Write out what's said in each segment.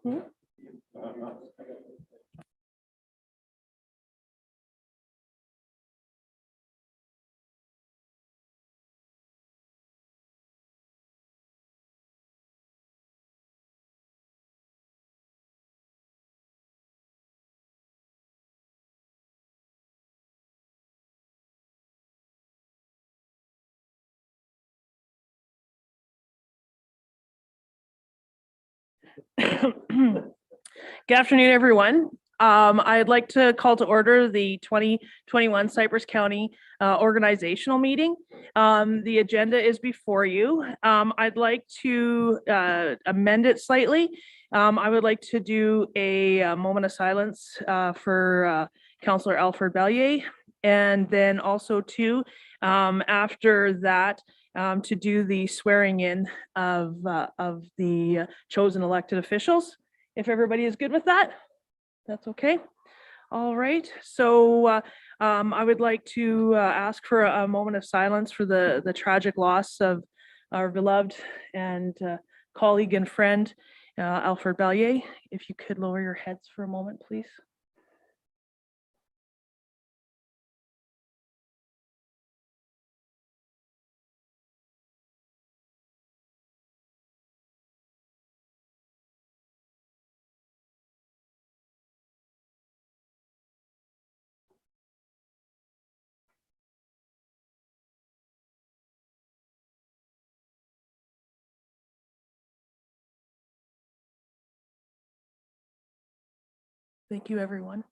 Hmm? Good afternoon, everyone. I'd like to call to order the 2021 Cypress County organizational meeting. The agenda is before you. I'd like to amend it slightly. I would like to do a moment of silence for Councillor Alfred Bellier, and then also too, after that, to do the swearing in of the chosen elected officials. If everybody is good with that, that's okay. All right, so I would like to ask for a moment of silence for the tragic loss of our beloved and colleague and friend, Alfred Bellier. If you could lower your heads for a moment, please. Thank you, everyone.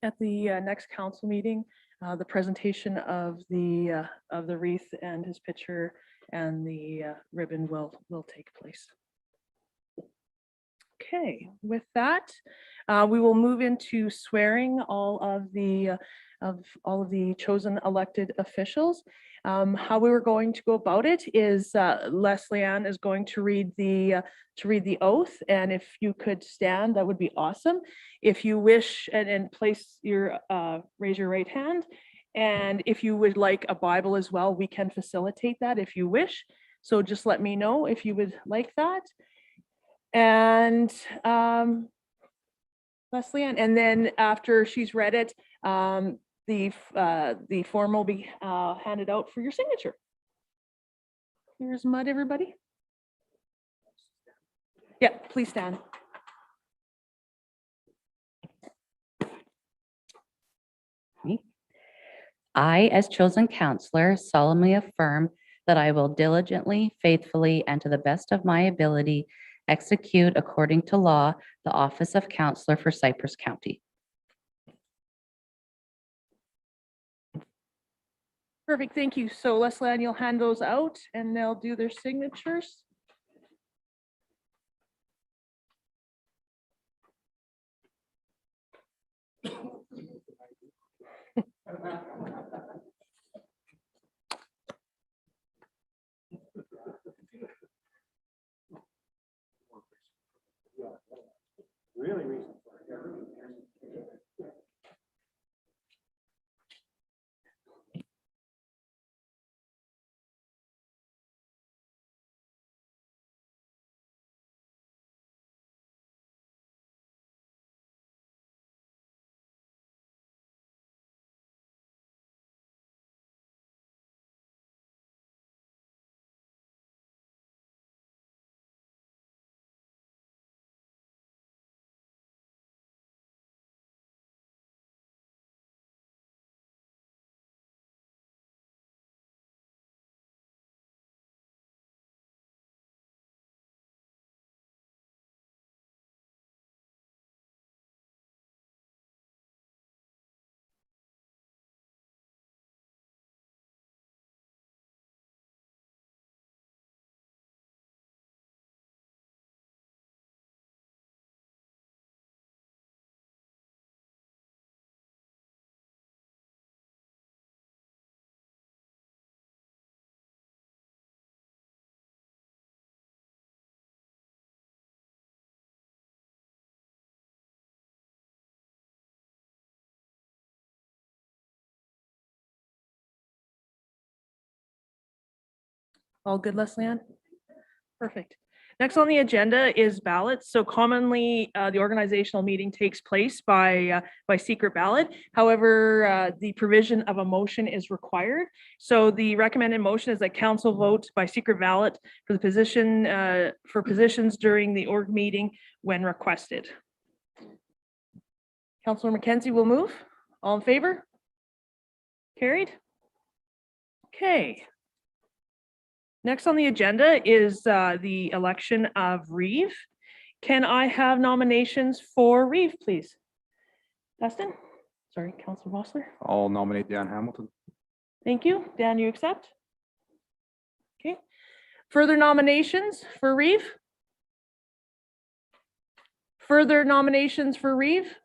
At the next council meeting, the presentation of the wreath and his picture and the ribbon will take place. Okay, with that, we will move into swearing all of the chosen elected officials. How we were going to go about it is Leslie Ann is going to read the oath, and if you could stand, that would be awesome. If you wish, and place your raise your right hand, and if you would like a Bible as well, we can facilitate that if you wish. So just let me know if you would like that. And Leslie Ann, and then after she's read it, the form will be handed out for your signature. Here's mud, everybody. Yeah, please stand. I, as chosen counselor, solemnly affirm that I will diligently, faithfully, and to the best of my ability execute according to law the office of counselor for Cypress County. Perfect, thank you. So Leslie Ann, you'll hand those out and they'll do their signatures. Really All good, Leslie Ann? Perfect. Next on the agenda is ballots. So commonly, the organizational meeting takes place by secret ballot. However, the provision of a motion is required. So the recommended motion is that council vote by secret ballot for the position, for positions during the org meeting when requested. Councilor McKenzie will move. All in favor? Carried. Okay. Next on the agenda is the election of Reeve. Can I have nominations for Reeve, please? Dustin? Sorry, Councilor Vossler. I'll nominate Dan Hamilton. Thank you. Dan, you accept? Okay. Further nominations for Reeve? Further nominations for Reeve?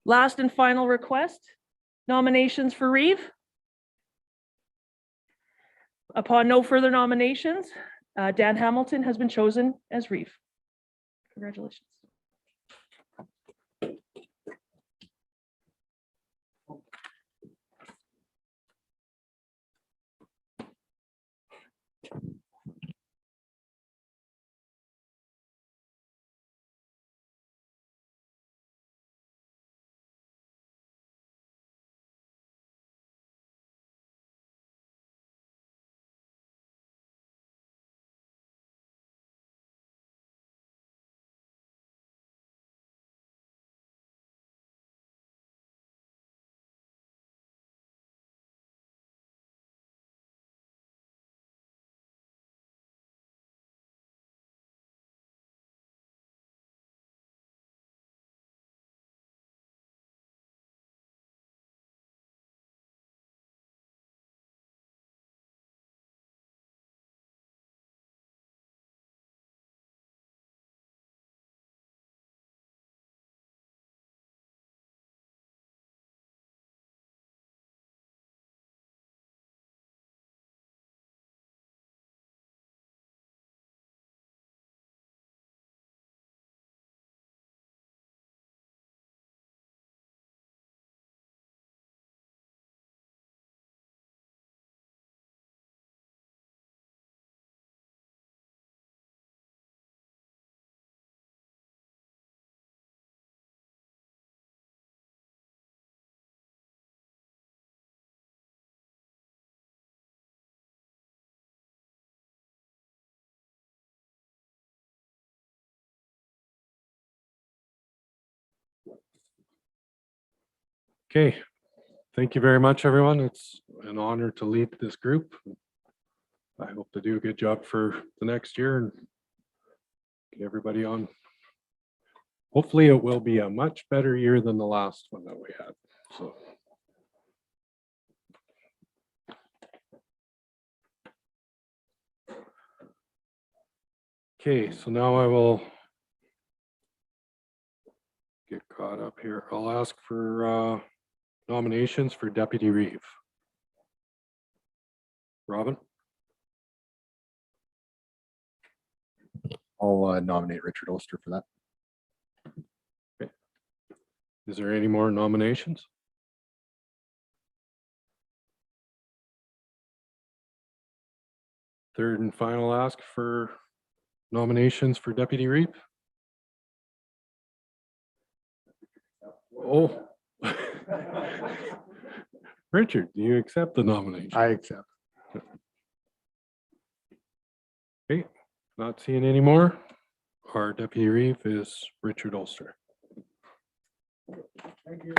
Last and final request, nominations for Reeve? Upon no further nominations, Dan Hamilton has been chosen as Reeve. Congratulations. Okay, thank you very much, everyone. It's an honor to lead this group. I hope to do a good job for the next year and get everybody on. Hopefully it will be a much better year than the last one that we had, so. Okay, so now I will get caught up here. I'll ask for nominations for Deputy Reeve. Robin? I'll nominate Richard Oster for that. Okay. Is there any more nominations? Third and final ask for nominations for Deputy Reeve. Oh. Richard, do you accept the nomination? I accept. Okay, not seeing any more. Our Deputy Reeve is Richard Ulster. Thank you.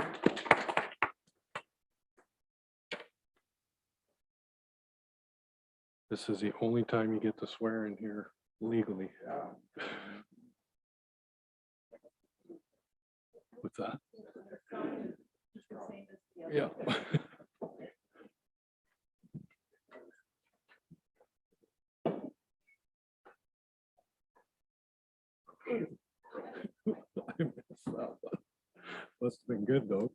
This is the only time you get to swear in here legally. What's that? Yeah. I messed that up. Must have been good though.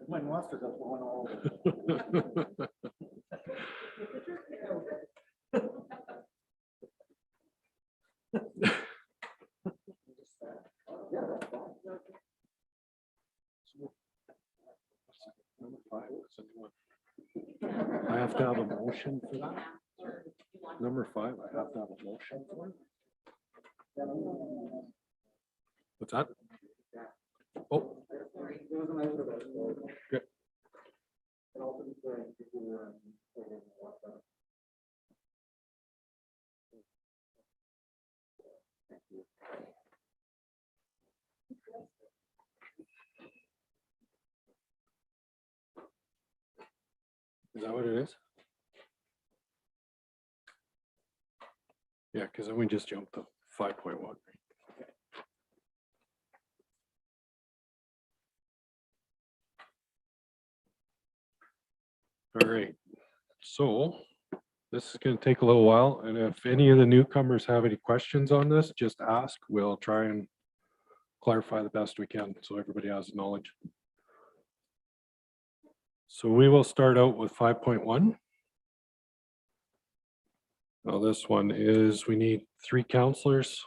My monster got one all. Number 5 was a new one. I have to have a motion for that. Number 5, I have to have a motion for it. What's that? Oh. Good. Is that what it is? Yeah, because then we just jumped to 5.1. All right, so this is going to take a little while, and if any of the newcomers have any questions on this, just ask. We'll try and clarify the best we can so everybody has knowledge. So we will start out with 5.1. Now this one is we need 3 counselors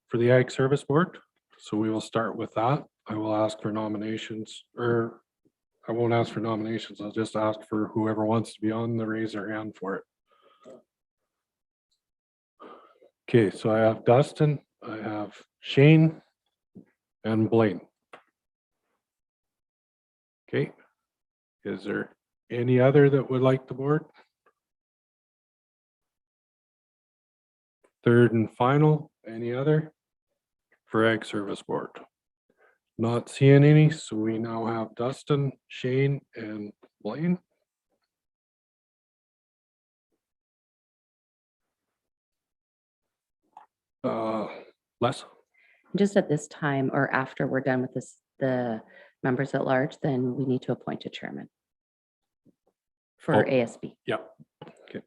for the Ag Service Board. So we will start with that. I will ask for nominations, or I won't ask for nominations. I'll just ask for whoever wants to be on the raise their hand for it. Okay, so I have Dustin, I have Shane, and Blaine. Okay, is there any other that would like the board? Third and final, any other? For Ag Service Board. Not seeing any, so we now have Dustin, Shane, and Blaine. Les? Just at this time or after we're done with this, the members at large, then we need to appoint a chairman for Oh. ASB. Yep. Okay.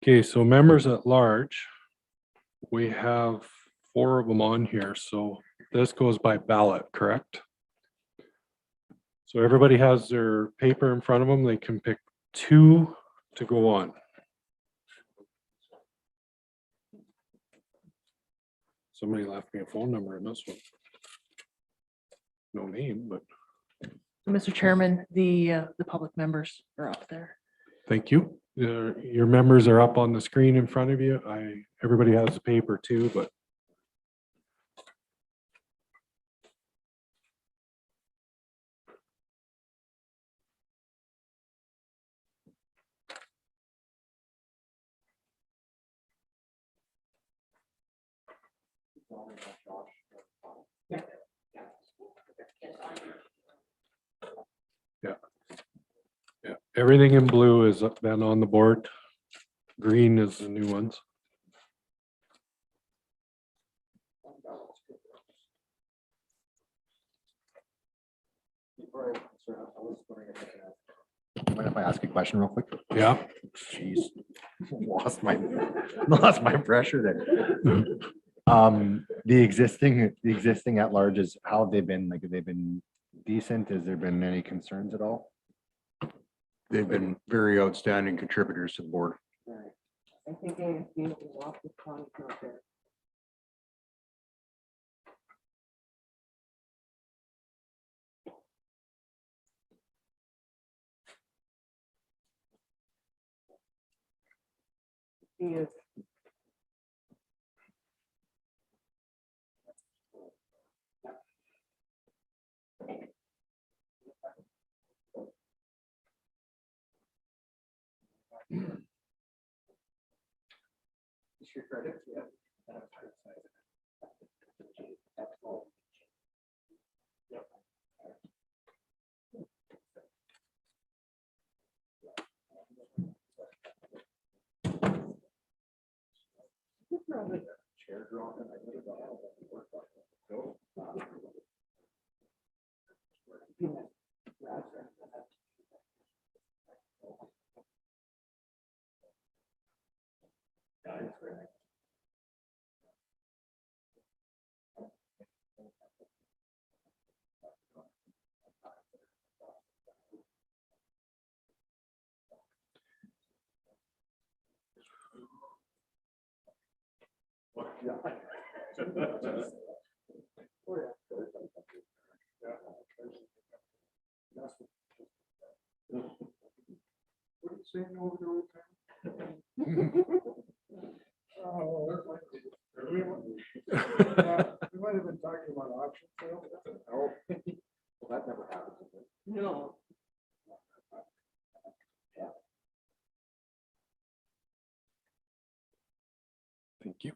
Okay, so members at large, we have 4 of them on here, so this goes by ballot, correct? So everybody has their paper in front of them. They can pick 2 to go on. Somebody left me a phone number in this one. No name, but Mr. Chairman, the public members are up there. thank you. Your members are up on the screen in front of you. Everybody has a paper too, but yeah, everything in blue has been on the board. Green is the new ones. Mind if I ask a question real quick? Yeah. Jeez, lost my pressure there. The existing at larges, how have they been? Like, have they been decent? Has there been any concerns at all? They've been very outstanding contributors to the board. I think ASB is off the front out there. He is. We might have been talking about auction sales. Oh, well, that never happens. No. Thank you.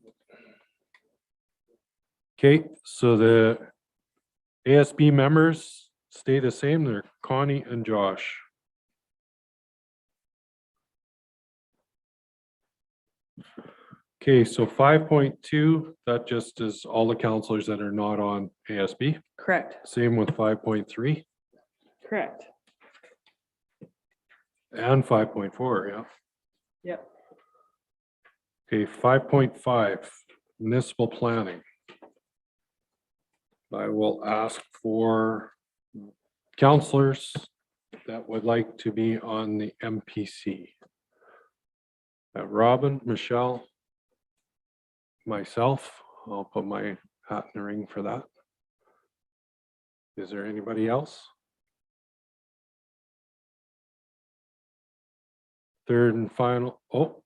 Okay, so the ASB members stay the same. They're Connie and Josh. Okay, so 5.2, that just is all the counselors that are not on ASB. Correct, Same with 5.3 correct. and 5.4, yeah. Yep. Okay, 5.5, municipal planning. I will ask for counselors that would like to be on the MPC. Robin, Michelle, myself, I'll put my hat in the ring for that. Is there anybody else? Third and final, oh,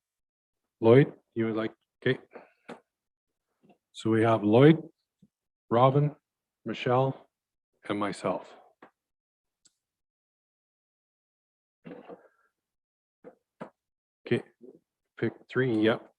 Lloyd, you would like, okay. So we have Lloyd, Robin, Michelle, and myself. Okay, pick 3, yep.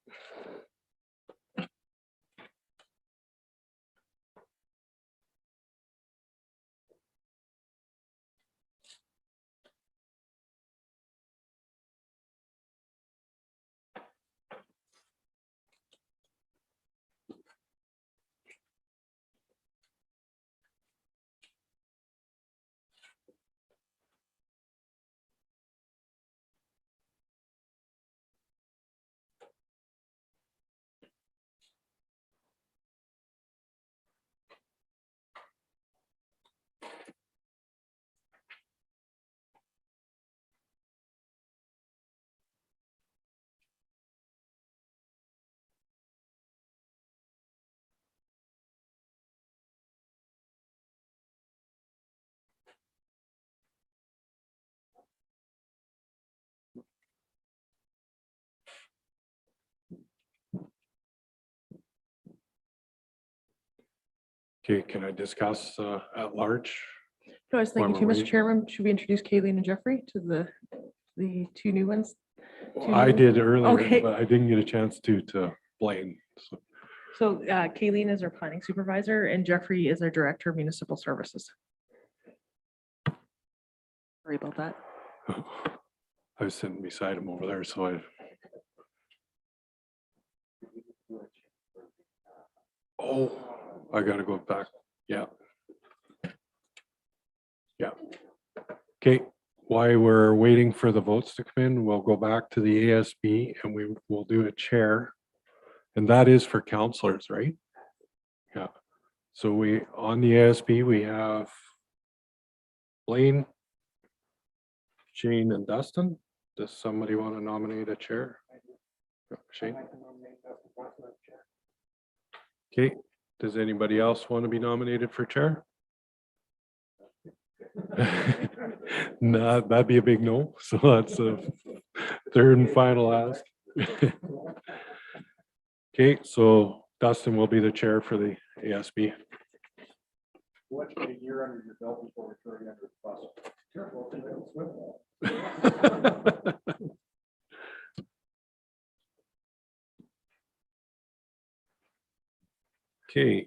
Okay, can I discuss at large? No, I was thinking While too, we're Mr. waiting. Chairman, should we introduce Kayleen and Jeffrey to the two new ones? I did earlier, Okay. but I didn't get a chance to Blaine. So, So Kayleen is our planning supervisor and Jeffrey is our director of municipal services. Sorry about that. I was sitting beside him over there, so I. Oh, I gotta go back. Yeah. Yeah. Okay, while we're waiting for the votes to come in, we'll go back to the ASB and we will do a chair. And that is for counselors, right? Yeah. So we, on the ASB, we have Blaine, Shane and Dustin. Does somebody want to nominate a chair? Shane? Okay, does anybody else want to be nominated for chair? No, that'd be a big no. So that's a third and final ask. Okay, so Dustin will be the chair for the ASB. Let's get a year under your belt before we throw you under the bus. Careful, they don't swim. Okay.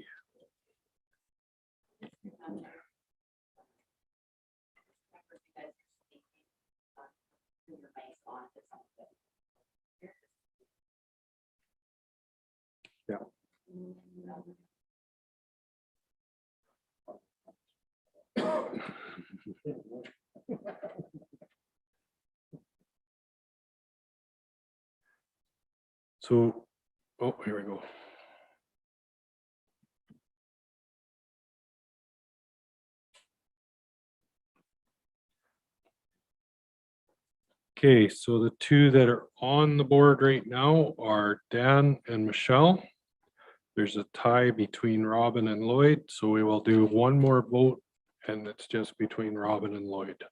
Yeah. So, oh, here we go. Okay, so the two that are on the board right now are Dan and Michelle. There's a tie between Robin and Lloyd, so we will do one more vote and it's just between Robin and Lloyd.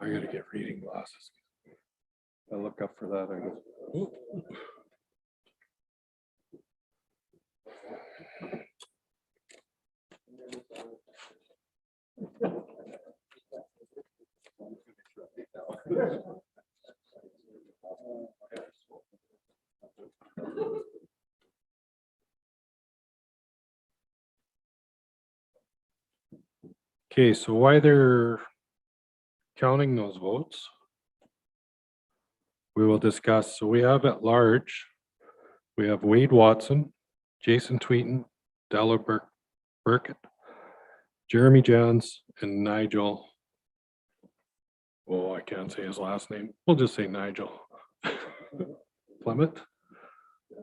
I gotta get reading glasses. I look up for that, I guess. Okay, so why they're counting those votes, we will discuss. So we have at large, we have Wade Watson, Jason Tweeten, Della Burkett, Jeremy Jans, and Nigel. Oh, I can't say his last name. We'll just say Nigel. Plemmett?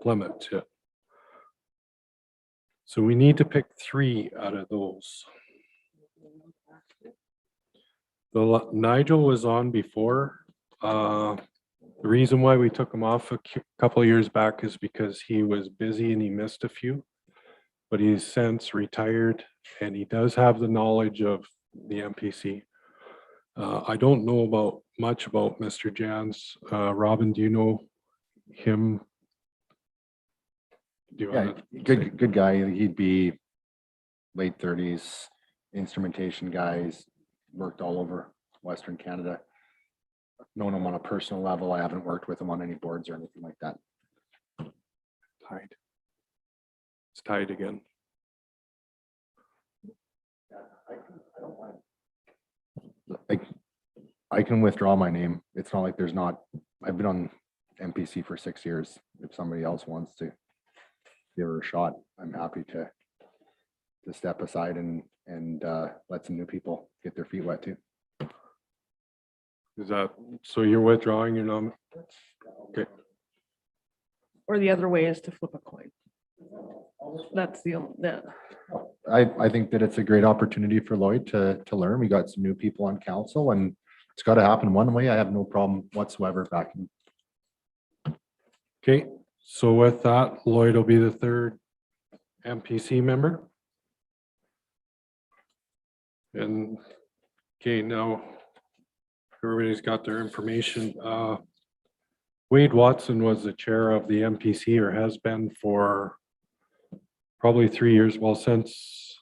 Plemmett, yeah. So we need to pick 3 out of those. Nigel was on before. The reason why we took him off a couple of years back is because he was busy and he missed a few. But he's since retired and he does have the knowledge of the MPC. I don't know much about Mr. Jans. Robin, do you know him? Do you Yeah, wanna say- good guy. He'd be late 30s, instrumentation guys, worked all over Western Canada. Known him on a personal level. I haven't worked with him on any boards or anything like that. Tied. It's tied again. I can withdraw my name. It's not like I've been on MPC for 6 years. If somebody else wants to give her a shot, I'm happy to step aside and let some new people get their feet wet too. Is that, so you're withdrawing your nom? Okay, Or the other way is to flip a coin. That's the. I think that it's a great opportunity for Lloyd to learn. We got some new people on council and it's got to happen one way. I have no problem whatsoever backing. okay. So with that, Lloyd will be the 3rd MPC member. And, okay, now everybody's got their information. Wade Watson was the chair of the MPC or has been for probably 3 years. Well, since,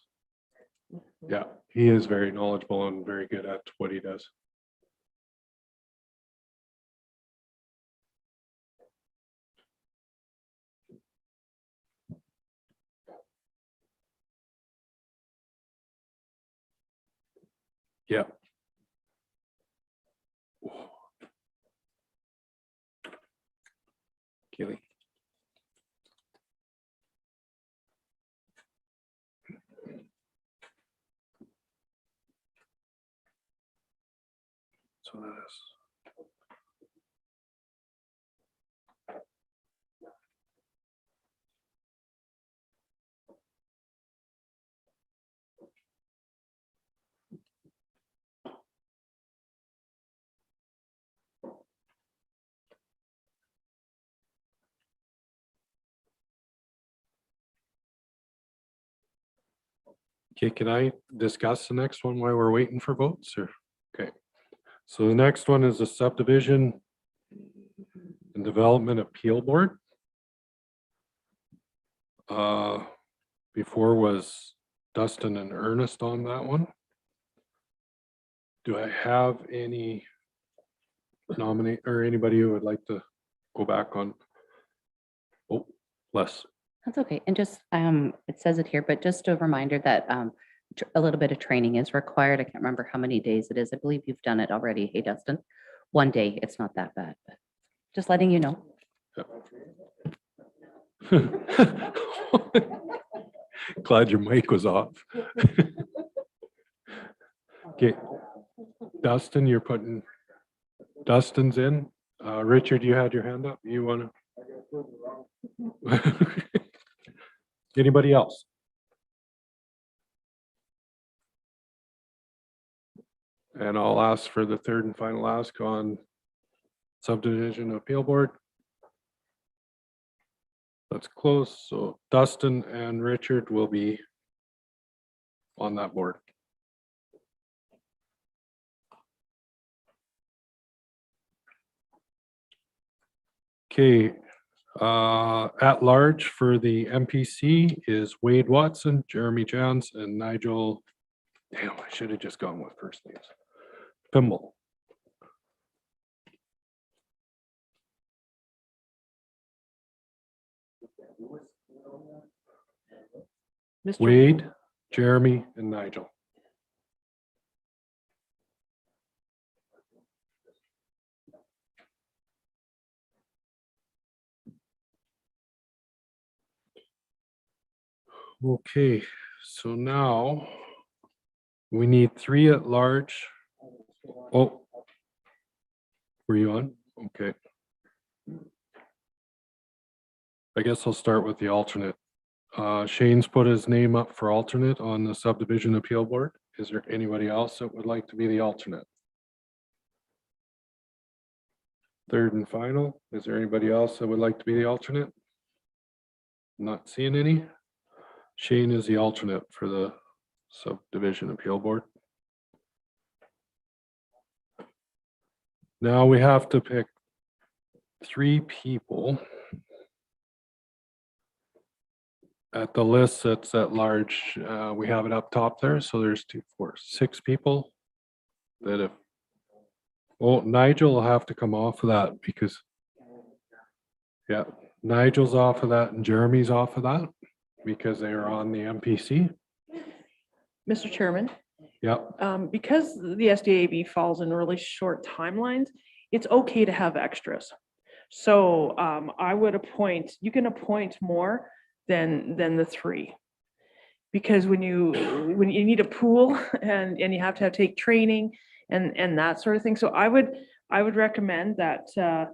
yeah, he is very knowledgeable and very good at what he does. Yeah. Keely. So that is. Okay, can I discuss the next one while we're waiting for votes or? Okay, so the next one is the subdivision and development appeal board. Before was Dustin and Ernest on that one. Do I have any nominate or anybody who would like to go back on? Oh, Les. That's okay. And just, it says it here, but just a reminder that a little bit of training is required. I can't remember how many days it is. I believe you've done it already. Hey, Dustin. 1 day, it's not that bad, but just letting you know. Glad your mic was off. Okay, Dustin, you're putting, Dustin's in. Richard, you had your hand up. You want to? Anybody else? And I'll ask for the 3rd and final ask on subdivision appeal board. That's close. So Dustin and Richard will be on that board. Okay, at large for the MPC is Wade Watson, Jeremy Johns, and Nigel. Damn, I should have just gone with first names. Pimble. Mr. Wade, Jeremy, and Nigel. Okay, so now we need 3 at large. Oh. Were you on? Okay. I guess I'll start with the alternate. Shane's put his name up for alternate on the subdivision appeal board. Is there anybody else that would like to be the alternate? Third and final, is there anybody else that would like to be the alternate? Not seeing any. Shane is the alternate for the subdivision appeal board. Now we have to pick 3 people at the list that's at large. We have it up top there. So there's 2, 4, 6 people that if, well, Nigel will have to come off of that because, yeah, Nigel's off of that and Jeremy's off of that because they are on the MPC. Mr. Chairman, Yep. because the SDAB falls in really short timelines, it's okay to have extras. So I would appoint, you can appoint more than the 3. Because when you need a pool and you have to take training and that sort of thing. So I would recommend that to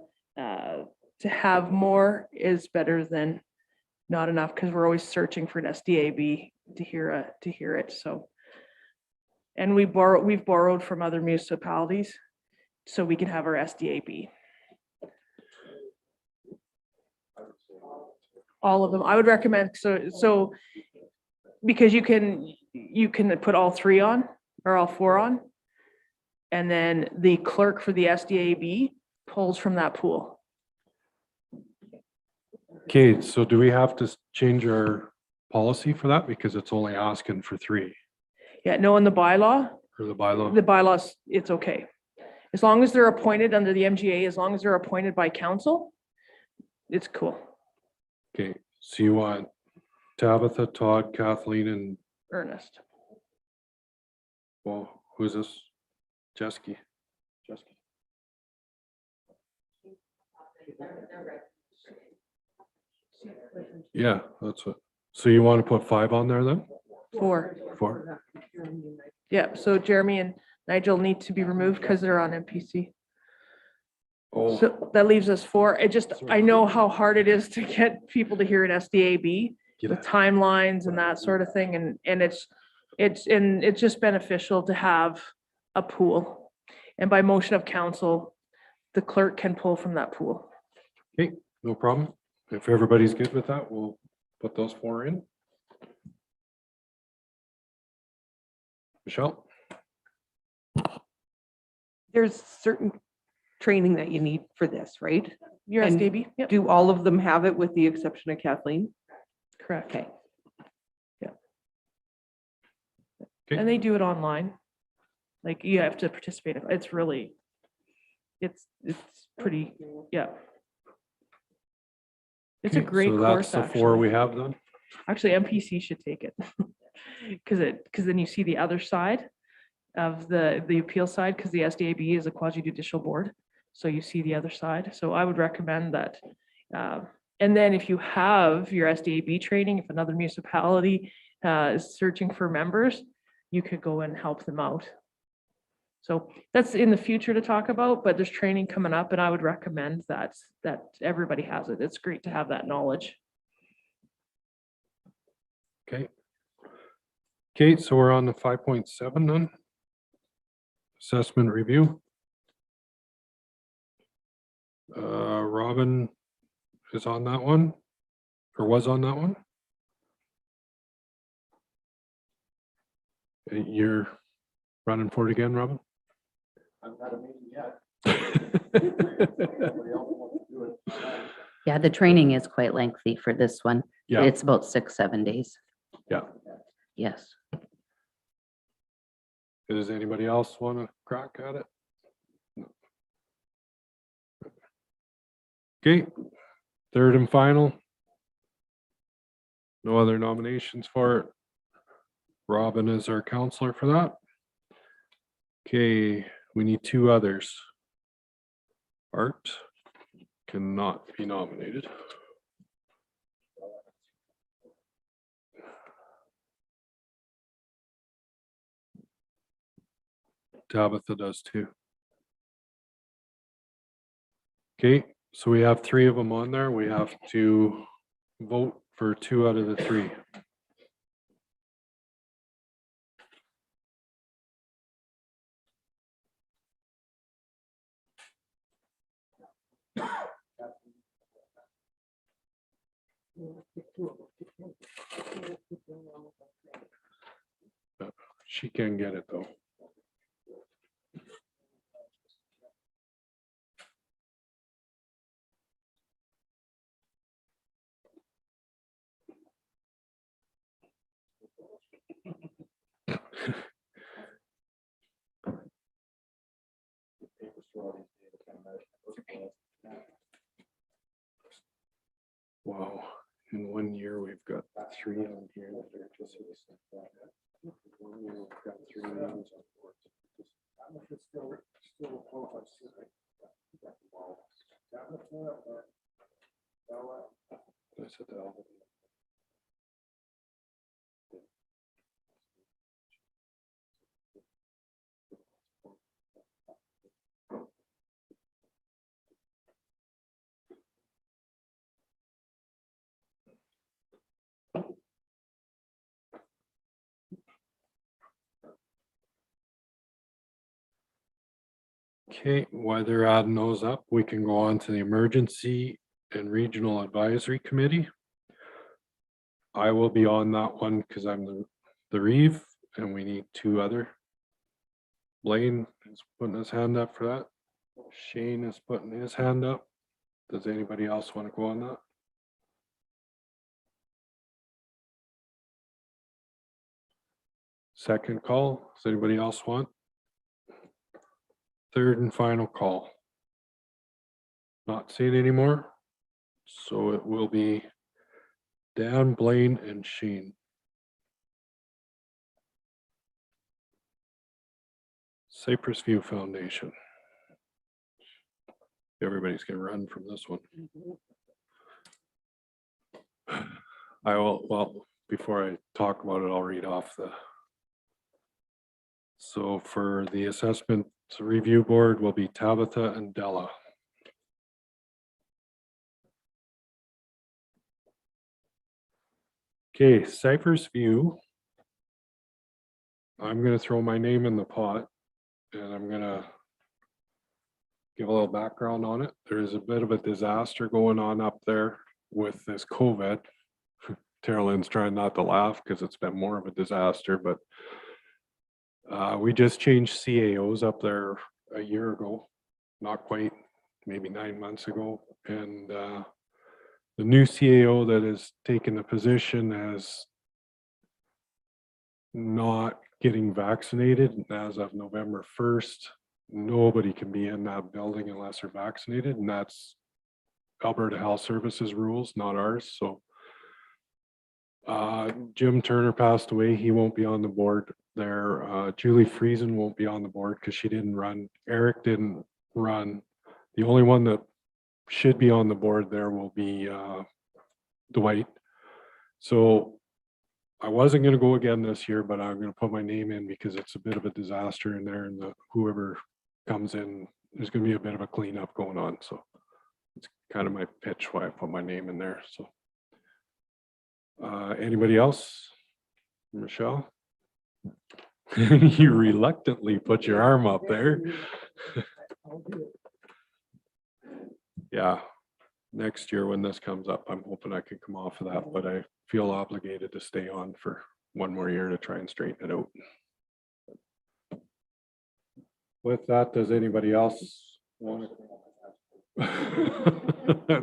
have more is better than not enough, because we're always searching for an SDAB to hear it. So, and we've borrowed from other municipalities so we can have our SDAB. All of them. I would recommend, so because you can put all 3 on or all 4 on. And then the clerk for the SDAB pulls from that pool. Okay, so do we have to change our policy for that? Because it's only asking for 3 Yeah, no, in the bylaw, or the bylaw. the bylaws, it's okay. As long as they're appointed under the MGA, as long as they're appointed by council, it's cool. Okay, so you want Tabitha, Todd, Kathleen, and, Ernest. well, who's this? Jessica. Yeah, that's what, so you want to put 5 on there then? 4. 4? Yeah, so Jeremy and Nigel need to be removed because they're on MPC. Oh, So that leaves us 4. I know how hard it is to get people to hear an SDAB with timelines and that sort of thing. And it's just beneficial to have a pool. And by motion of council, the clerk can pull from that pool. okay, no problem. If everybody's good with that, we'll put those 4 in. Michelle? There's certain training that you need for this, right? Your And SDAB? Yep, Do all of them have it with the exception of Kathleen? correct. Okay. And they do it online. Like you have to participate. It's really, it's pretty, yeah. It's a Okay, great so course, that's the 4 we actually. have then? Actually, MPC should take it. Because then you see the other side of the appeal side, because the SDAB is a quasi judicial board. So you see the other side. So I would recommend that. And then if you have your SDAB training, if another municipality is searching for members, you could go and help them out. So that's in the future to talk about, but there's training coming up and I would recommend that everybody has it. It's great to have that knowledge. Okay. Okay, so we're on the 5.7 then. Assessment review. Robin is on that one, or was on that one. You're running for it again, Robin? I'm not a meeting yet. Somebody else wants to do it. Yeah, the training is quite lengthy for this one. Yeah, It's about 6-7 days. yeah. Yes. Does anybody else want to crack at it? No. Okay, third and final. No other nominations for it. Robin is our counselor for that. Okay, we need 2 others. Art cannot be nominated. Tabitha does too. Okay, so we have 3 of them on there. We have to vote for 2 out of the 3. She can get it though. Wow, in 1 year, we've got 3 on here that are just. 1 year, we've got 3 names on board. I said that. Okay, while they're adding those up, we can go on to the Emergency and Regional Advisory Committee. I will be on that one because I'm the Reeve and we need 2 other. Blaine is putting his hand up for that. Shane is putting his hand up. Does anybody else want to go on that? Second call. Does anybody else want? Third and final call. Not seeing anymore. So it will be Dan, Blaine, and Shane. Cypress View Foundation. Everybody's gonna run from this one. I will, well, before I talk about it, I'll read off the. So for the assessment review board will be Tabitha and Della. Okay, Cypress View. I'm gonna throw my name in the pot and I'm gonna give a little background on it. There is a bit of a disaster going on up there with this COVID. Carolyn's trying not to laugh because it's been more of a disaster, but we just changed CAOs up there a year ago, not quite, maybe 9 months ago. And the new CAO that has taken the position as not getting vaccinated. As of November 1st, nobody can be in that building unless they're vaccinated. And that's Alberta Health Services rules, not ours. So Jim Turner passed away. He won't be on the board there. Julie Friesen won't be on the board because she didn't run. Eric didn't run. The only one that should be on the board there will be Dwight. So I wasn't going to go again this year, but I'm going to put my name in because it's a bit of a disaster in there, and whoever comes in, there's going to be a bit of a cleanup going on. So it's kind of my pitch why I put my name in there. So anybody else? Michelle? You reluctantly put your arm up there. Yeah, next year when this comes up, I'm hoping I can come off of that, but I feel obligated to stay on for 1 more year to try and straighten it out. With that, does anybody else want to?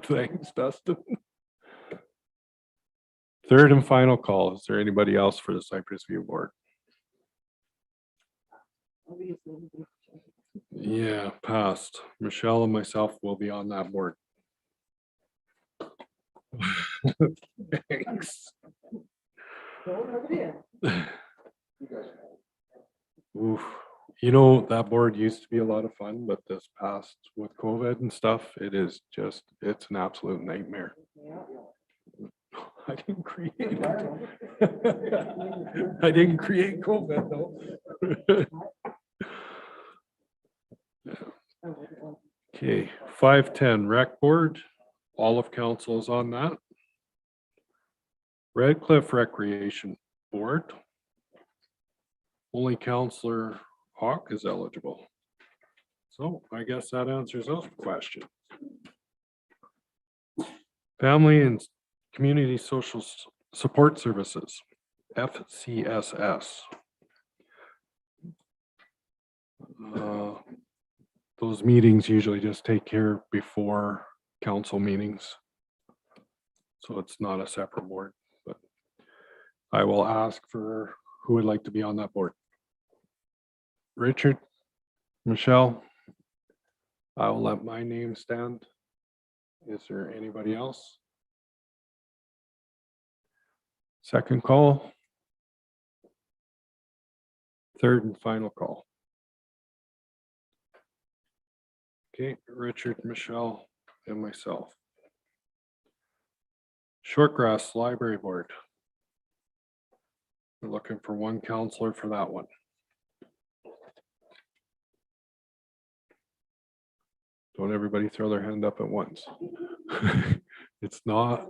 Thanks, Dustin. Third and final call. Is there anybody else for the Cypress View Board? Yeah, passed. Michelle and myself will be on that board. Thanks. Oof. You know, that board used to be a lot of fun, but this past with COVID and stuff, it is just, it's an absolute nightmare. I didn't create it. I didn't create COVID though. Okay, 510 Rec Board, all of council is on that. Red Cliff Recreation Board. Only Councillor Hawk is eligible. So I guess that answers those questions. Family and Community Social Support Services, FCSS. Those meetings usually just take care before council meetings. So it's not a separate board, but I will ask for who would like to be on that board. Richard, Michelle, I will let my name stand. Is there anybody else? Second call. Third and final call. Okay, Richard, Michelle, and myself. Shortgrass Library Board. We're looking for one counselor for that one. Don't everybody throw their hand up at once. It's not.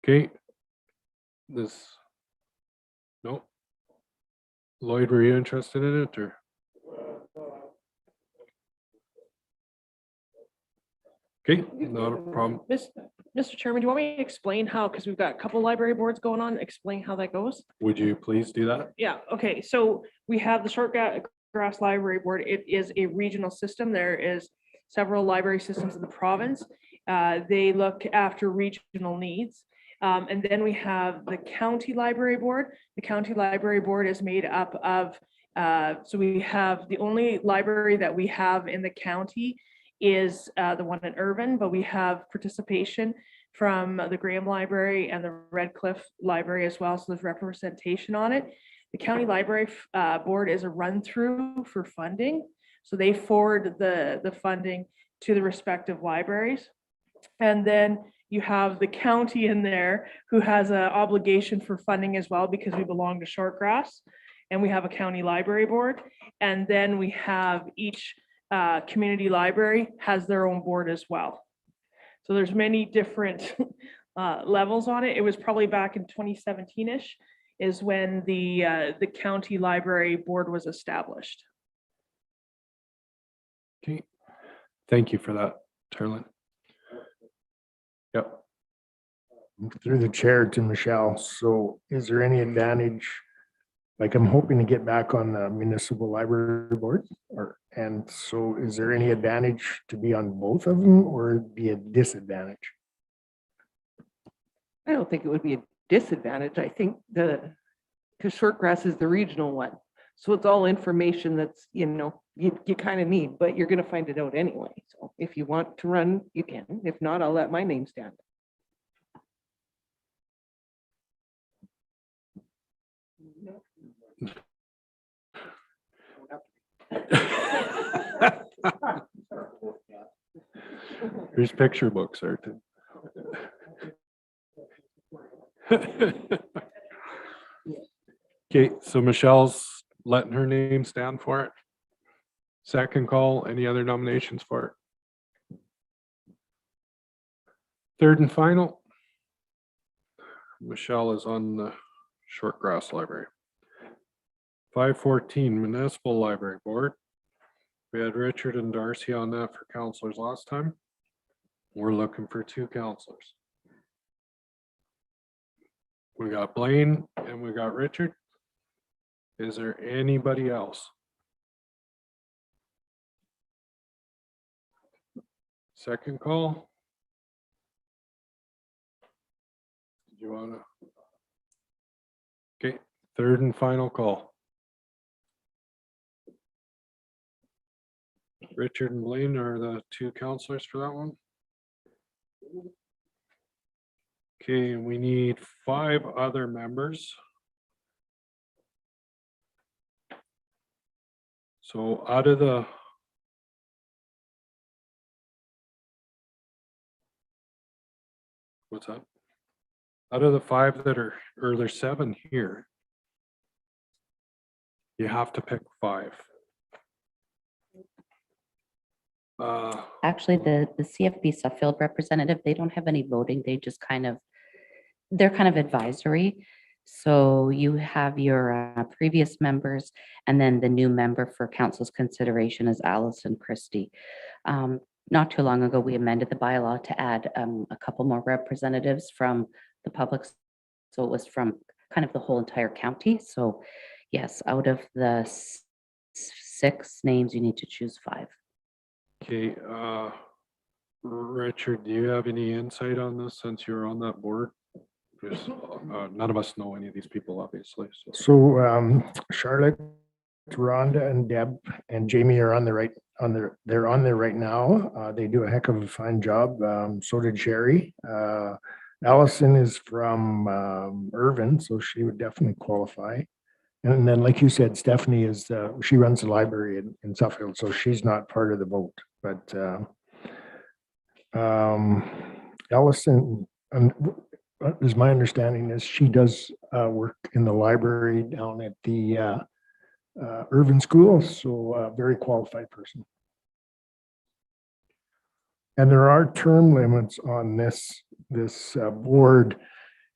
Okay. This. Nope. Lloyd, were you interested in it or? Okay, not a problem. Mr. Chairman, do you want me to explain how, because we've got a couple library boards going on, explain how that goes? Would you please do that? Yeah, okay, so we have the Shortgrass Library Board. It is a regional system. There is several library systems in the province. They look after regional needs. And then we have the County Library Board. The County Library Board is made up of, so we have the only library that we have in the county is the one in Irvine, but we have participation from the Graham Library and the Red Cliff Library as well. So there's representation on it. The County Library Board is a run through for funding. So they forward the funding to the respective libraries. And then you have the county in there who has an obligation for funding as well because we belong to Shortgrass and we have a county library board. And then we have each community library has their own board as well. So there's many different levels on it. It was probably back in 2017-ish is when the county library board was established. Okay, thank you for that, Terlin. Yep. Through the chair to Michelle. So is there any advantage? Like I'm hoping to get back on the municipal library board and so is there any advantage to be on both of them or be a disadvantage? I don't think it would be a disadvantage. I think because Shortgrass is the regional one. So it's all information that's, you kind of need, but you're going to find it out anyway. So if you want to run, you can. If not, I'll let my name stand. Here's picture books, Arthur. Okay, so Michelle's letting her name stand for it. Second call, any other nominations for it? Third and final. Michelle is on the Shortgrass Library. 514 Municipal Library Board. We had Richard and Darcy on that for counselors last time. We're looking for 2 counselors. We got Blaine and we got Richard. Is there anybody else? Second call? Did you wanna? Okay, third and final call. Richard and Blaine are the two counselors for that one. Okay, we need 5 other members. So out of the what's that? Out of the 5 that are, or there's 7 here. You have to pick 5. Actually, the CFB Suffield representative, they don't have any voting. They just they're kind of advisory. So you have your previous members and then the new member for council's consideration is Allison Christie. Not too long ago, we amended the bylaw to add a couple more representatives from the public. So it was from kind of the whole entire county. So yes, out of the 6 names, you need to choose 5. Okay, Richard, do you have any insight on this since you're on that board? Because none of us know any of these people, obviously. So So Charlotte, Rhonda and Deb and Jamie are they're on there right now. They do a heck of a fine job. So did Sherry. Allison is from Irvin, so she would definitely qualify. And then, like you said, Stephanie is, she runs the library in Suffield, so she's not part of the vote, but Allison, is my understanding is she does work in the library down at the Irvin School, so a very qualified person. And there are term limits on this board.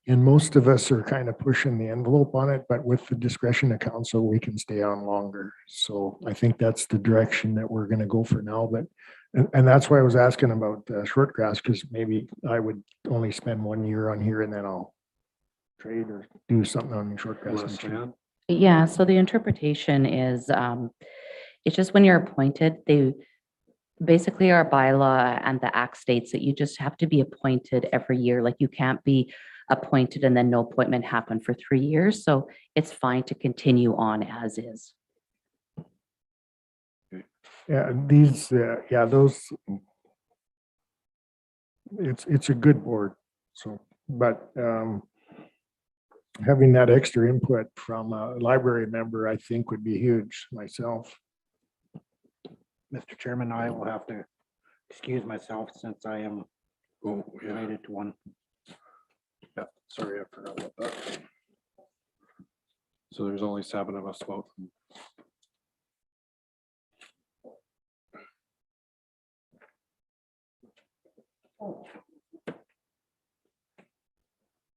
And most of us are kind of pushing the envelope on it, but with the discretion of council, we can stay on longer. So I think that's the direction that we're going to go for now. But, and that's why I was asking about short grass, because maybe I would only spend 1 year on here and then I'll trade or do something on short grass. next year. Leanne? Yeah, so the interpretation is, it's just when you're appointed, they basically our bylaw and the act states that you just have to be appointed every year. Like you can't be appointed and then no appointment happen for 3 years. So it's fine to continue on as is. Yeah, these, yeah, those, it's a good board. So, but having that extra input from a library member, I think would be huge myself. Mr. Chairman, I will have to excuse myself since I am Oh, yeah, related to one. yeah, sorry, I forgot about that. So there's only 7 of us vote.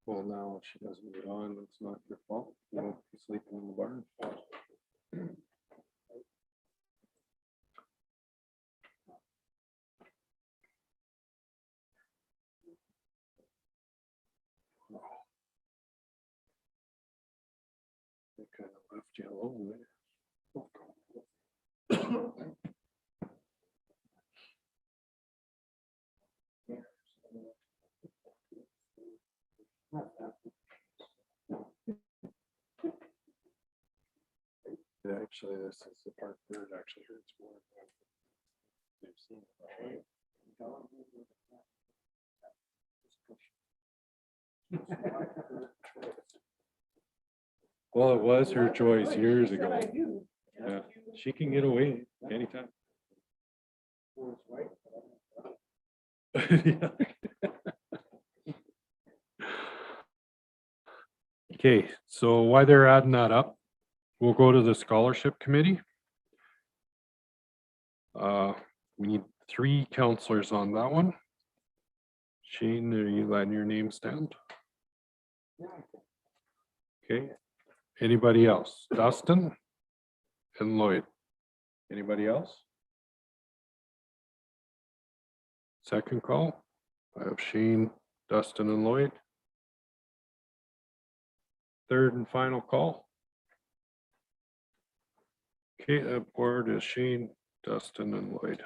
Well, now if she doesn't get on, it's not your fault. You won't be sleeping in the barn. They kind of left you alone there. Yeah, actually, this is the part where it actually hurts more. They've seen it. Well, it was her choice years ago. Yeah, she can get away anytime. Okay, so while they're adding that up, we'll go to the scholarship committee. We need 3 counselors on that one. Shane, are you letting your name stand? Okay, anybody else? Dustin and Lloyd. Anybody else? Second call. I have Shane, Dustin and Lloyd. Third and final call. Okay, that board is Shane, Dustin, and Lloyd.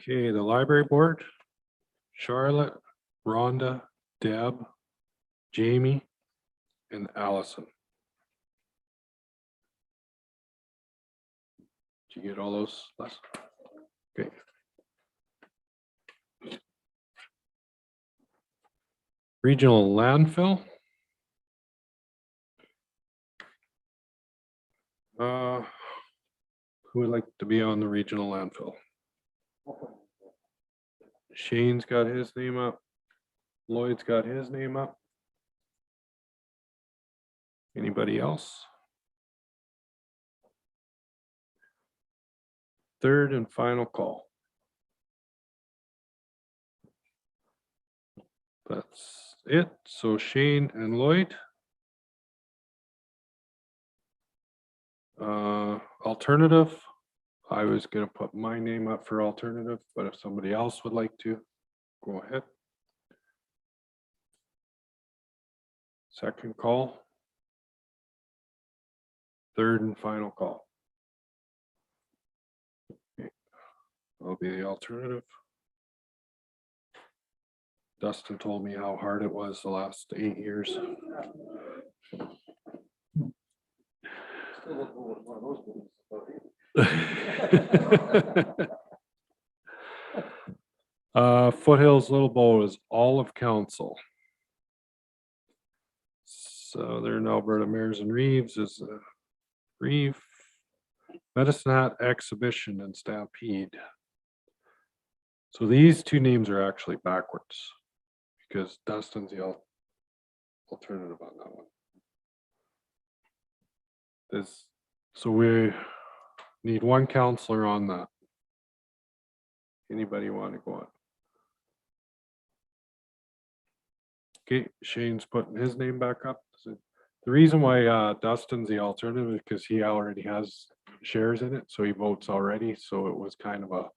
Okay, the library board, Charlotte, Rhonda, Deb, Jamie, and Allison. Did you get all those? Les? Okay. Regional landfill. Who would like to be on the regional landfill? Shane's got his name up. Lloyd's got his name up. Anybody else? Third and final call. That's it. So Shane and Lloyd. Alternative. I was gonna put my name up for alternative, but if somebody else would like to, go ahead. Second call. Third and final call. Okay. I'll be the alternative. Dustin told me how hard it was the last 8 years. Foothills Little Bow is all of council. Southern Alberta Mares and Reeves is Reeve, Medicine Hat, Exhibition, and Stampede. So these two names are actually backwards because Dustin's the alternative on that one. So we need one counselor on that. Anybody want to go on? Okay, Shane's putting his name back up. The reason why Dustin's the alternative is because he already has shares in it, so he votes already. So it was kind of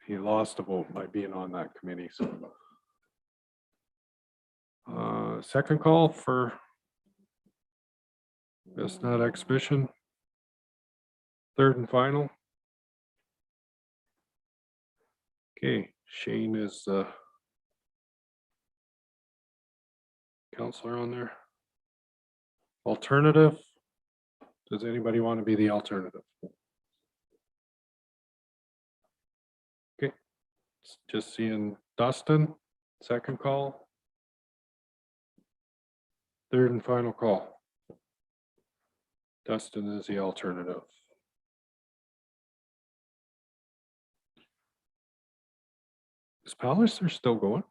he lost a vote by being on that committee. So second call for It's Not Exhibition. Third and final. Okay, Shane is the counselor on there. Alternative. Does anybody want to be the alternative? Okay, just seeing Dustin, second call. Third and final call. Dustin is the alternative. Is Palliser still going?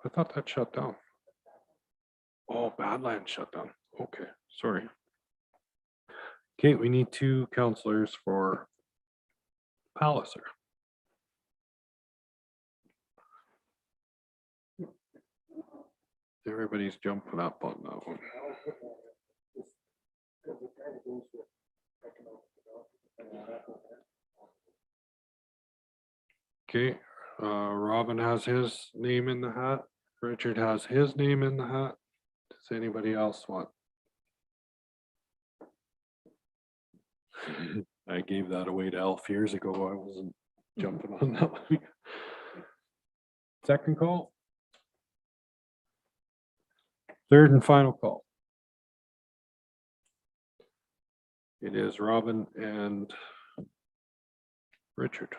I thought that shut down. Oh, Badlands shut down. Okay, sorry. Okay, we need 2 counselors for Palliser. Everybody's jumping up on that one. Okay, Robin has his name in the hat. Richard has his name in the hat. Does anybody else want? I gave that away to Elf years ago. I wasn't jumping on that one. Second call. Third and final call. It is Robin and Richard.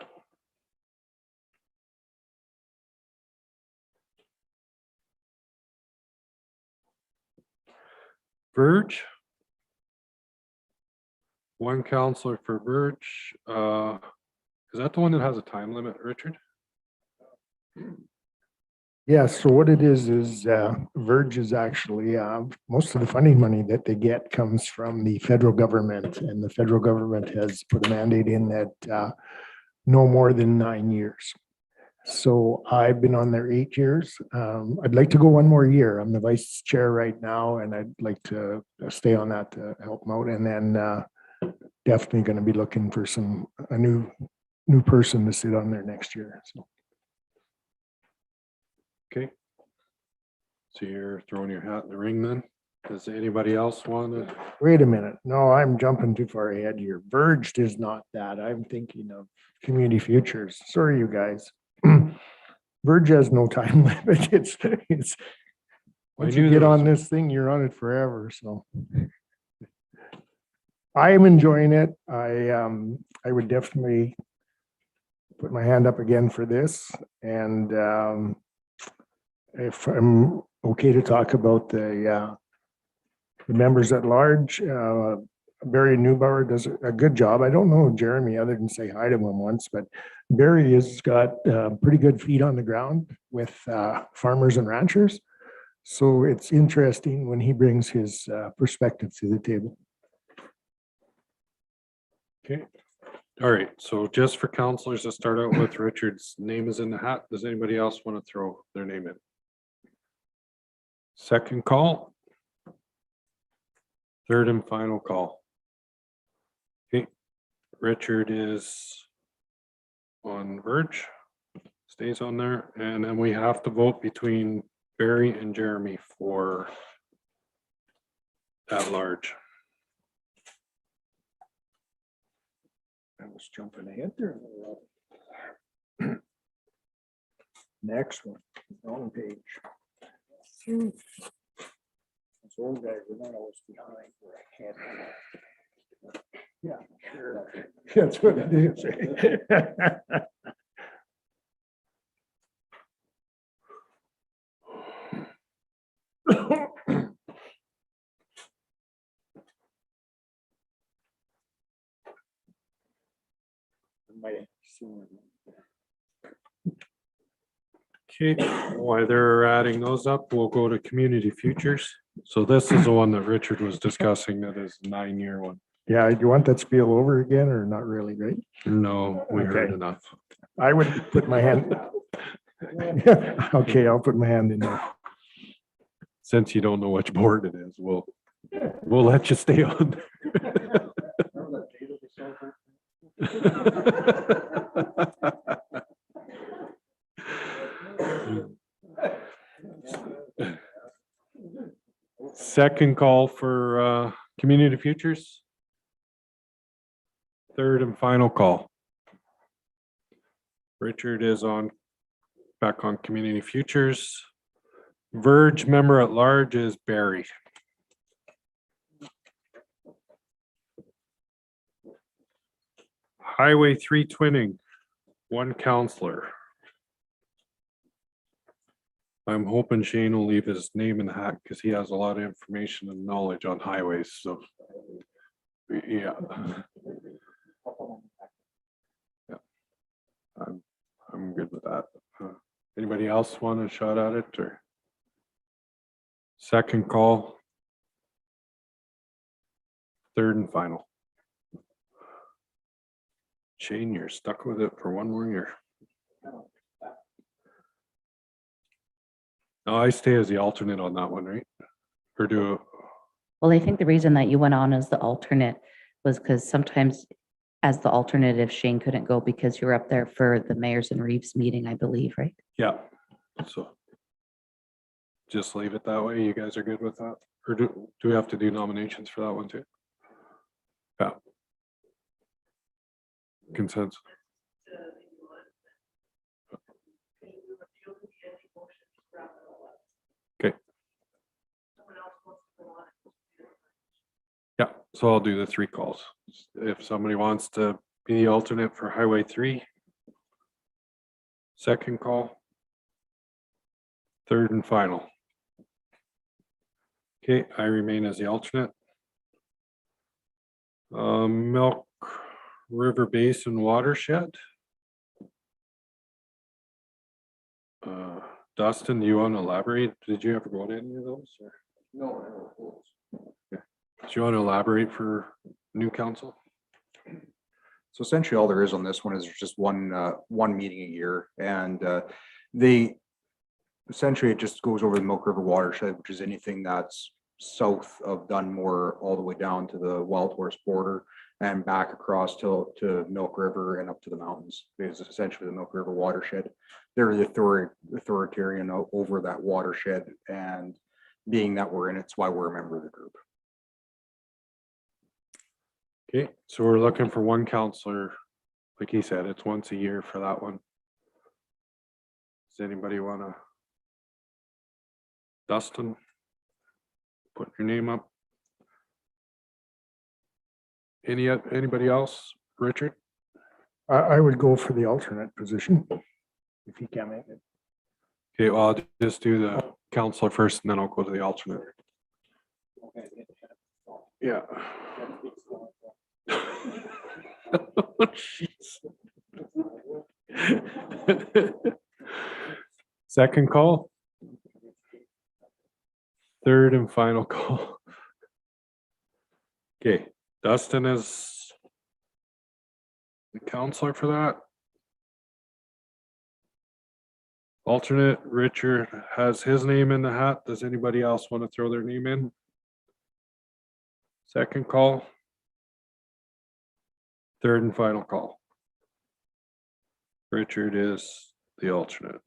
Verge. One counselor for Verge. Is that the one that has a time limit, Richard? Yeah, so what it is Verge is actually, most of the funding money that they get comes from the federal government, and the federal government has put a mandate in that no more than 9 years. So I've been on there 8 years. I'd like to go one more year. I'm the vice chair right now, and I'd like to stay on that to help them out. And then definitely going to be looking for a new person to sit on there next year. So Okay. So you're throwing your hat in the ring then? Does anybody else want to? wait a minute. No, I'm jumping too far ahead here. Verged is not that. I'm thinking of Community Futures. Sorry, you guys. Verge has no time limit. It's once you knew get there on was- this thing, you're on it forever. So I am enjoying it. I would definitely put my hand up again for this. And if I'm okay to talk about the members at large, Barry Neubauer does a good job. I don't know Jeremy other than say hi to him once, but Barry has got pretty good feet on the ground with farmers and ranchers. So it's interesting when he brings his perspective to the table. Okay. All right. So just for counselors to start out with, Richard's name is in the hat. Does anybody else want to throw their name in? Second call. Third and final call. Okay. Richard is on Verge, stays on there, and then we have to vote between Barry and Jeremy for at large. I was jumping ahead there. Next one, on page. Those old guys are not always behind where I can't. Yeah, sure. That's what it is. Might have seen it. Okay, while they're adding those up, we'll go to community futures. So this is the one that Richard was discussing, that is 9-year one. Yeah, do you want that spiel over again or not really, right? No, we heard Okay. enough. I would put my hand. Okay, I'll put my hand in there. Since you don't know which board it is, we'll let you stay on. Second call for community futures. Third and final call. Richard is back on community futures. Verge member at large is Barry. Highway 3 twinning, one counselor. I'm hoping Shane will leave his name in the hat because he has a lot of information and knowledge on highways, so. Yeah. Yeah. I'm good with that. Anybody else want a shot at it or? Second call. Third and final. Shane, you're stuck with it for one more year. No, I stay as the alternate on that one, right? Or do, Well, I think the reason that you went on as the alternate was because sometimes as the alternate, if Shane couldn't go because you were up there for the Mayors and Reeves meeting, I believe, right? yeah, so. Just leave it that way. You guys are good with that? Or do we have to do nominations for that one too? Yeah. Consensus. Okay. Yeah, so I'll do the 3 calls. If somebody wants to be the alternate for Highway 3. Second call. Third and final. Okay, I remain as the alternate. Milk River Basin Watershed. Dustin, do you want to elaborate? Did you ever go to any of those? Or? No, I don't. Okay. Do you want to elaborate for new council? So essentially all there is on this one is there's just one meeting a year, and they essentially it just goes over the Milk River watershed, which is anything that's south of Dunmore all the way down to the Wild Horse border and back across to Milk River and up to the mountains. It's essentially the Milk River watershed. They're the authoritarian over that watershed, and being that we're in, it's why we're a member of the group. Okay, so we're looking for one counselor. Like he said, it's once a year for that one. Does anybody wanna? Dustin? Put your name up. Anybody else? Richard? I would go for the alternate position if he can't make it. Okay, well, I'll just do the counselor first and then I'll go to the alternate. Yeah. Second call. Third and final call. Okay, Dustin is the counselor for that. Alternate, Richard has his name in the hat. Does anybody else want to throw their name in? Second call. Third and final call. Richard is the alternate.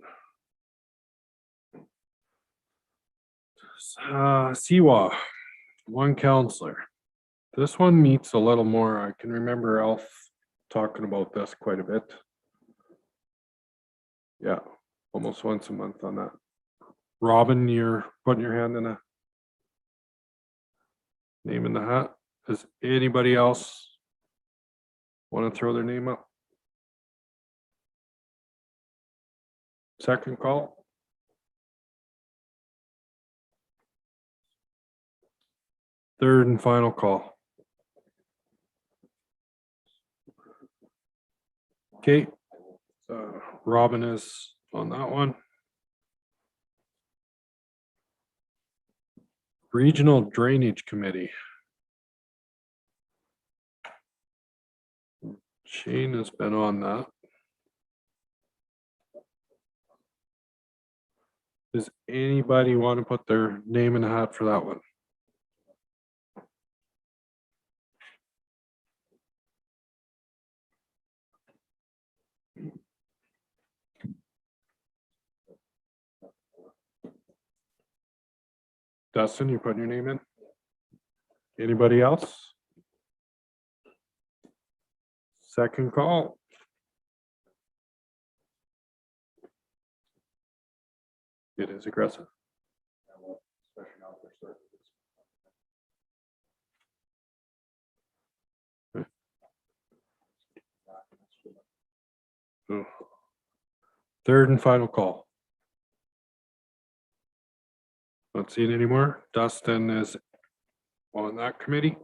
Siwa, one counselor. This one meets a little more. I can remember Alf talking about this quite a bit. Yeah, almost once a month on that. Robin, you're putting your hand in a name in the hat. Does anybody else want to throw their name up? Second call. Third and final call. Okay, Robin is on that one. Regional Drainage Committee. Shane has been on that. Does anybody want to put their name in the hat for that one? Dustin, you putting your name in? Anybody else? Second call. It is aggressive. Oh. Third and final call. Not seeing anymore. Dustin is on that committee.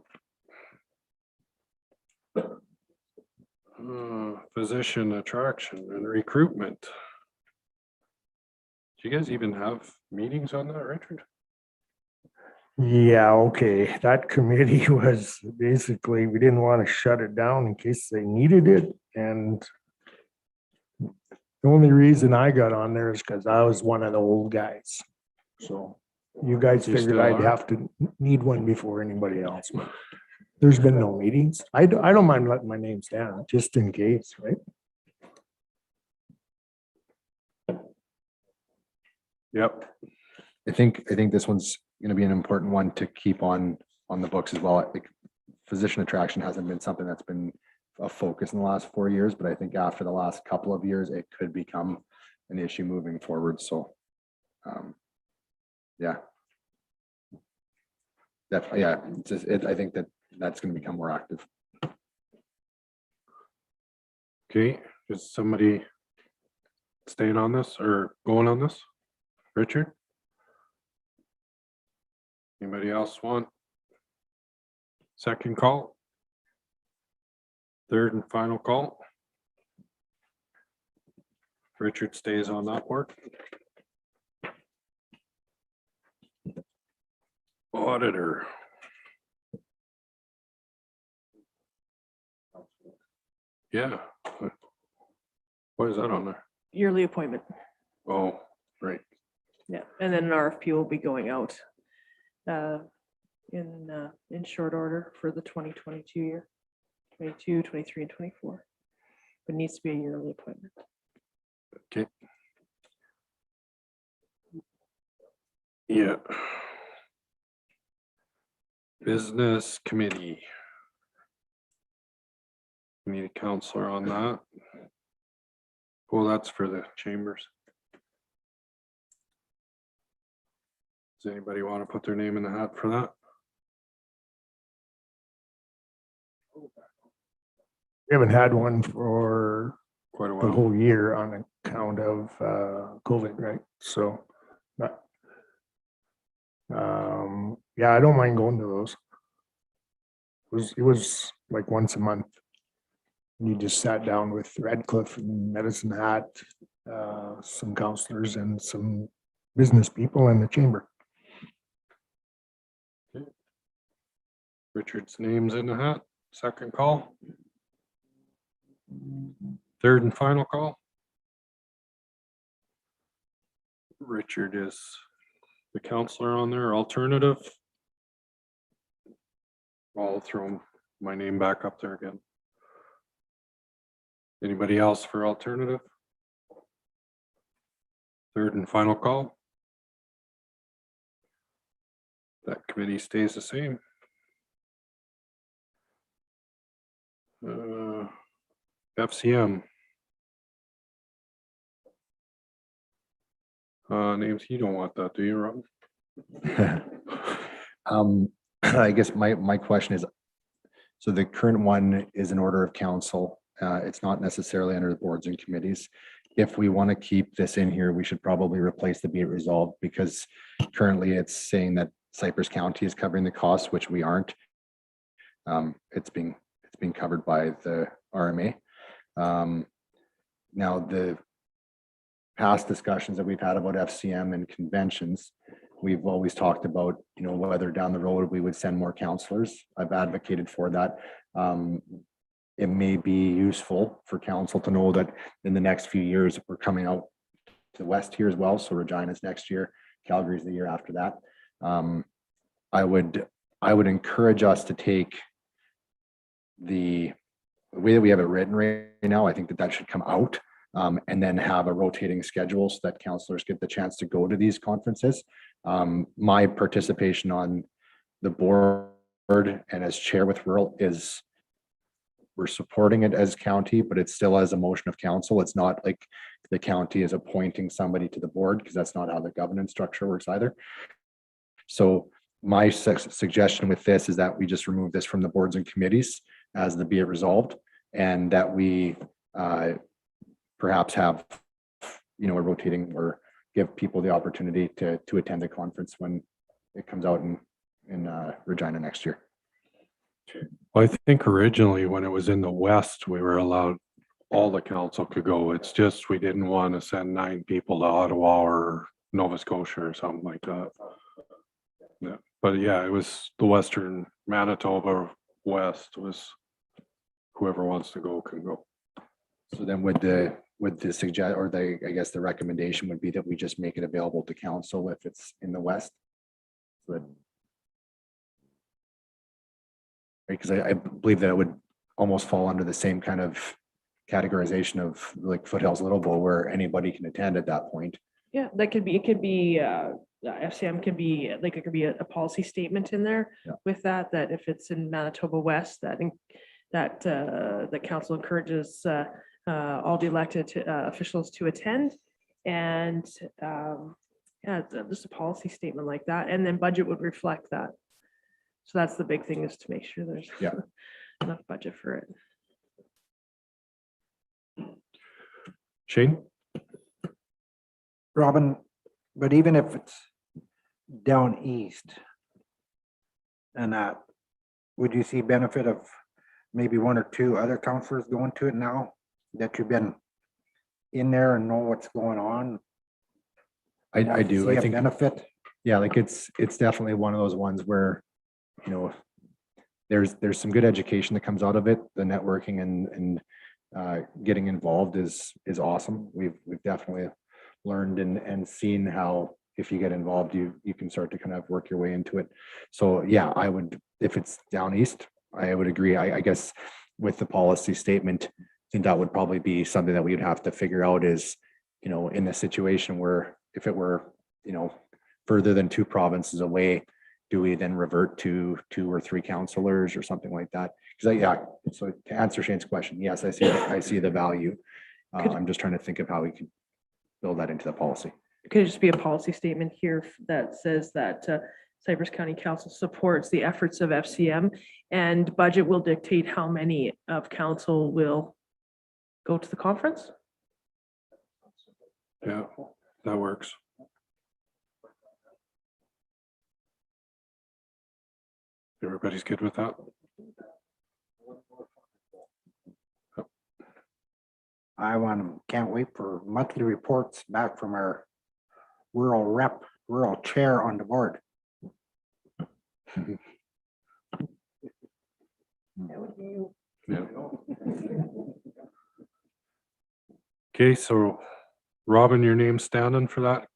Physician attraction and recruitment. Do you guys even have meetings on that, Richard? Yeah, okay, that committee was basically, we didn't want to shut it down in case they needed it, and the only reason I got on there is because I was one of the old guys. So you guys You figured still I'd are? have to need one before anybody else. But there's been no meetings. I don't mind letting my name stand, just in case, right? Yep. I think this one's gonna be an important one to keep on the books as well. Like, physician attraction hasn't been something that's been a focus in the last 4 years, but I think after the last couple of years, it could become an issue moving forward. So, yeah. Definitely, yeah. I think that's gonna become more active. Okay, is somebody staying on this or going on this? Richard? Anybody else want? Second call? Third and final call? Richard stays on that board. Auditor. Yeah. What is that on there? Yearly appointment. Oh, right. Yeah, and then an RFP will be going out in short order for the 2022 year, 22, 23, and 24. But it needs to be a yearly appointment. Okay. Yeah. Business committee. Need a counselor on that. Well, that's for the chambers. Does anybody want to put their name in the hat for that? We haven't had one for Quite a the while. whole year on account of COVID, right? So, but yeah, I don't mind going to those. It was like once a month. You just sat down with Radcliffe and Medicine Hat, some counselors and some business people in the chamber. Richard's name's in the hat. Second call. Third and final call. Richard is the counselor on there, alternative. I'll throw my name back up there again. Anybody else for alternative? Third and final call. That committee stays the same. FCM. Names, you don't want that, do you, Rob? I guess my question is, so the current one is an order of council. It's not necessarily under the boards and committees. If we want to keep this in here, we should probably replace the be it resolved, because currently it's saying that Cypress County is covering the costs, which we aren't. It's being covered by the RMA. Now, the past discussions that we've had about FCM and conventions, we've always talked about, whether down the road we would send more counselors. I've advocated for that. It may be useful for council to know that in the next few years, we're coming out to the west here as well. So Regina's next year, Calgary's the year after that. I would encourage us to take the way that we have it written right now. I think that should come out, and then have a rotating schedule so that counselors get the chance to go to these conferences. My participation on the board and as chair with rural is, we're supporting it as county, but it's still as a motion of council. It's not like the county is appointing somebody to the board, because that's not how the governance structure works either. So my suggestion with this is that we just remove this from the boards and committees as the be it resolved, and that we perhaps have, a rotating, or give people the opportunity to attend the conference when it comes out in Regina next year. Well, I think originally when it was in the west, we were allowed, all the council could go. It's just, we didn't want to send 9 people to Ottawa or Nova Scotia or something like that. Yeah, but yeah, it was the Western Manitoba West was, whoever wants to go can go. So then would the suggest, or I guess the recommendation would be that we just make it available to council if it's in the west? But because I believe that it would almost fall under the same kind of categorization of like Foothills Little Bowl, where anybody can attend at that point. Yeah, it could be FCM could be like, it could be a policy statement in there with that if it's in Manitoba West, that the council encourages all the elected officials to attend, and just a policy statement like that, and then budget would reflect that. So that's the big thing, is to make sure there's enough budget for it. Shane? Robin, but even if it's down east and that, would you see benefit of maybe 1 or 2 other counselors going to it now that you've been in there and know what's going on? I do. See I a think benefit. Yeah, like it's definitely one of those ones where, there's some good education that comes out of it, the networking and getting involved is awesome. We've definitely learned and seen how if you get involved, you can start to kind of work your way into it. So yeah, I would, if it's down east, I would agree. I guess with the policy statement, I think that would probably be something that we'd have to figure out is, you know, in a situation where if it were, you know, further than 2 provinces away, do we then revert to 2 or 3 counselors or something like that? Because yeah, so to answer Shane's question, yes, I see the value. I'm just trying to think of how we can build that into the policy. Could just be a policy statement here that says that Cypress County Council supports the efforts of FCM and budget will dictate how many of council will go to the conference? Yeah, that works. Everybody's good with that? Can't wait for monthly reports back from our rural chair on the board. Yeah. Okay, so Robin, your name's standing for that?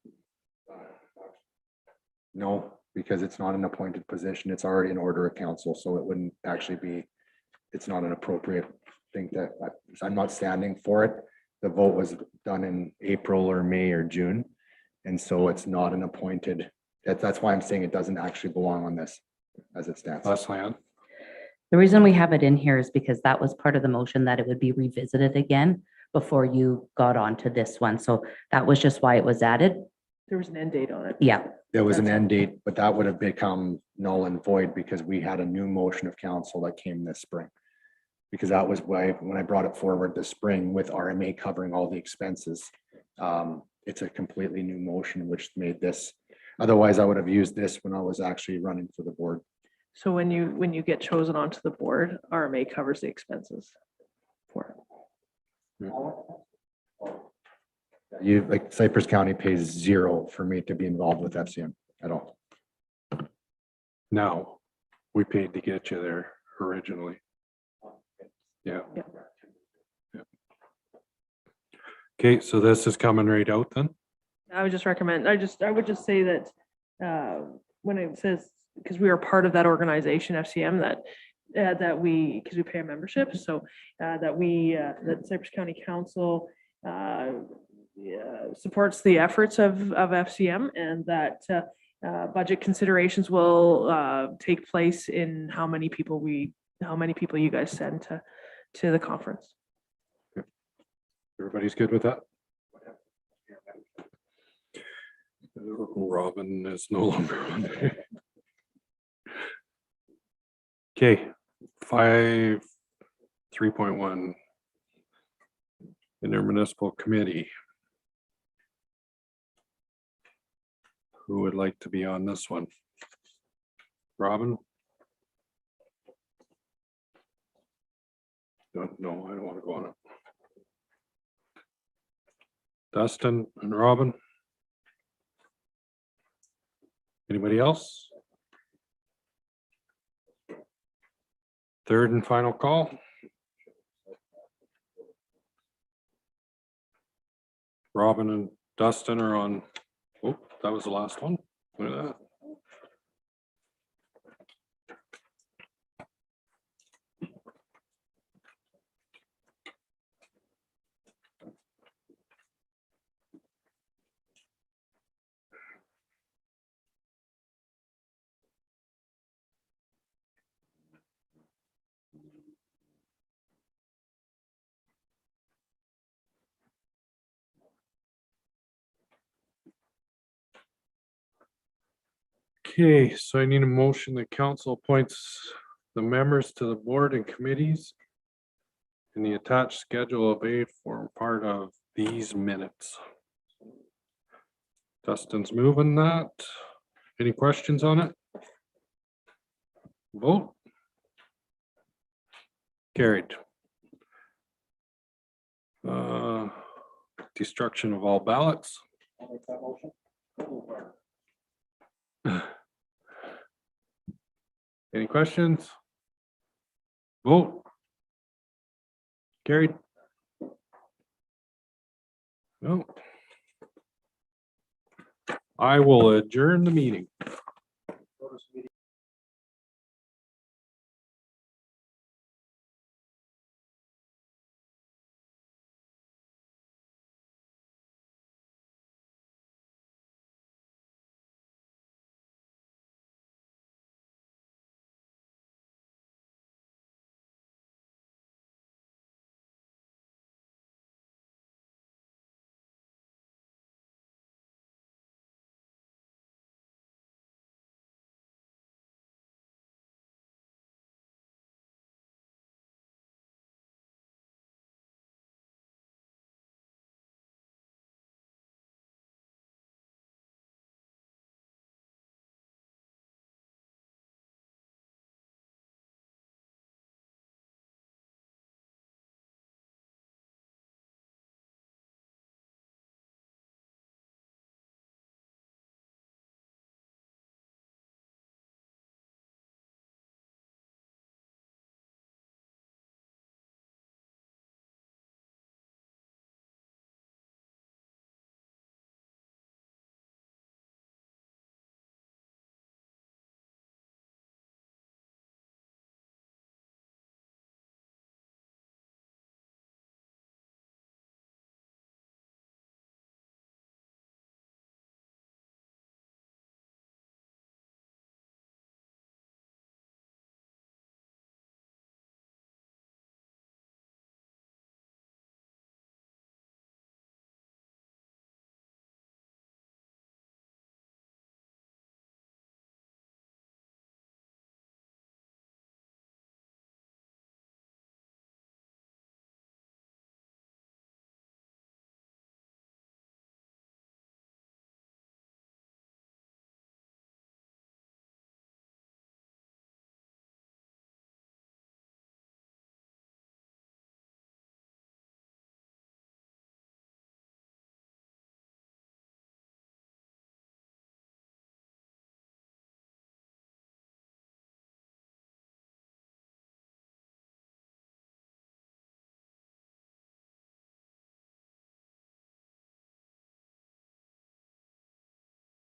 No, because it's not an appointed position. It's already an order of council, so it wouldn't actually be, it's not an appropriate thing that, I'm not standing for it. The vote was done in April or May or June. And so it's not an appointed, that's why I'm saying it doesn't actually belong on this as it stands. Leslie. The reason we have it in here is because that was part of the motion that it would be revisited again before you got onto this one. So that was just why it was added. There was an end date on it. Yeah, There was an end date, but that would have become null and void because we had a new motion of council that came this spring. Because that was why, when I brought it forward this spring with RMA covering all the expenses, it's a completely new motion which made this. Otherwise, I would have used this when I was actually running for the board. So when you get chosen onto the board, RMA covers the expenses for it. You, like Cypress County pays 0 for me to be involved with FCM at all. Now, we paid to get you there originally. Yeah. Yeah. Yeah. Okay, so this is coming right out then? I would just recommend, I would just say that when it says, because we are part of that organization, FCM, that we, because we pay a membership, so that Cypress County Council supports the efforts of FCM and that budget considerations will take place in how many people you guys send to the conference. Everybody's good with that? Robin is no longer on there. Okay, 3.1 intermunicipal committee. Who would like to be on this one? Robin? No, I don't want to go on it. Dustin and Robin? Anybody else? Third and final call. Robin and Dustin are on, oh, that was the last one. Look at that. Okay, so I need a motion that council appoints the members to the board and committees in the attached schedule of A form part of these minutes. Dustin's moving that. Any questions on it? Vote. Carried. Destruction of all ballots. Any questions? Vote. Carried. Well, I will adjourn the meeting.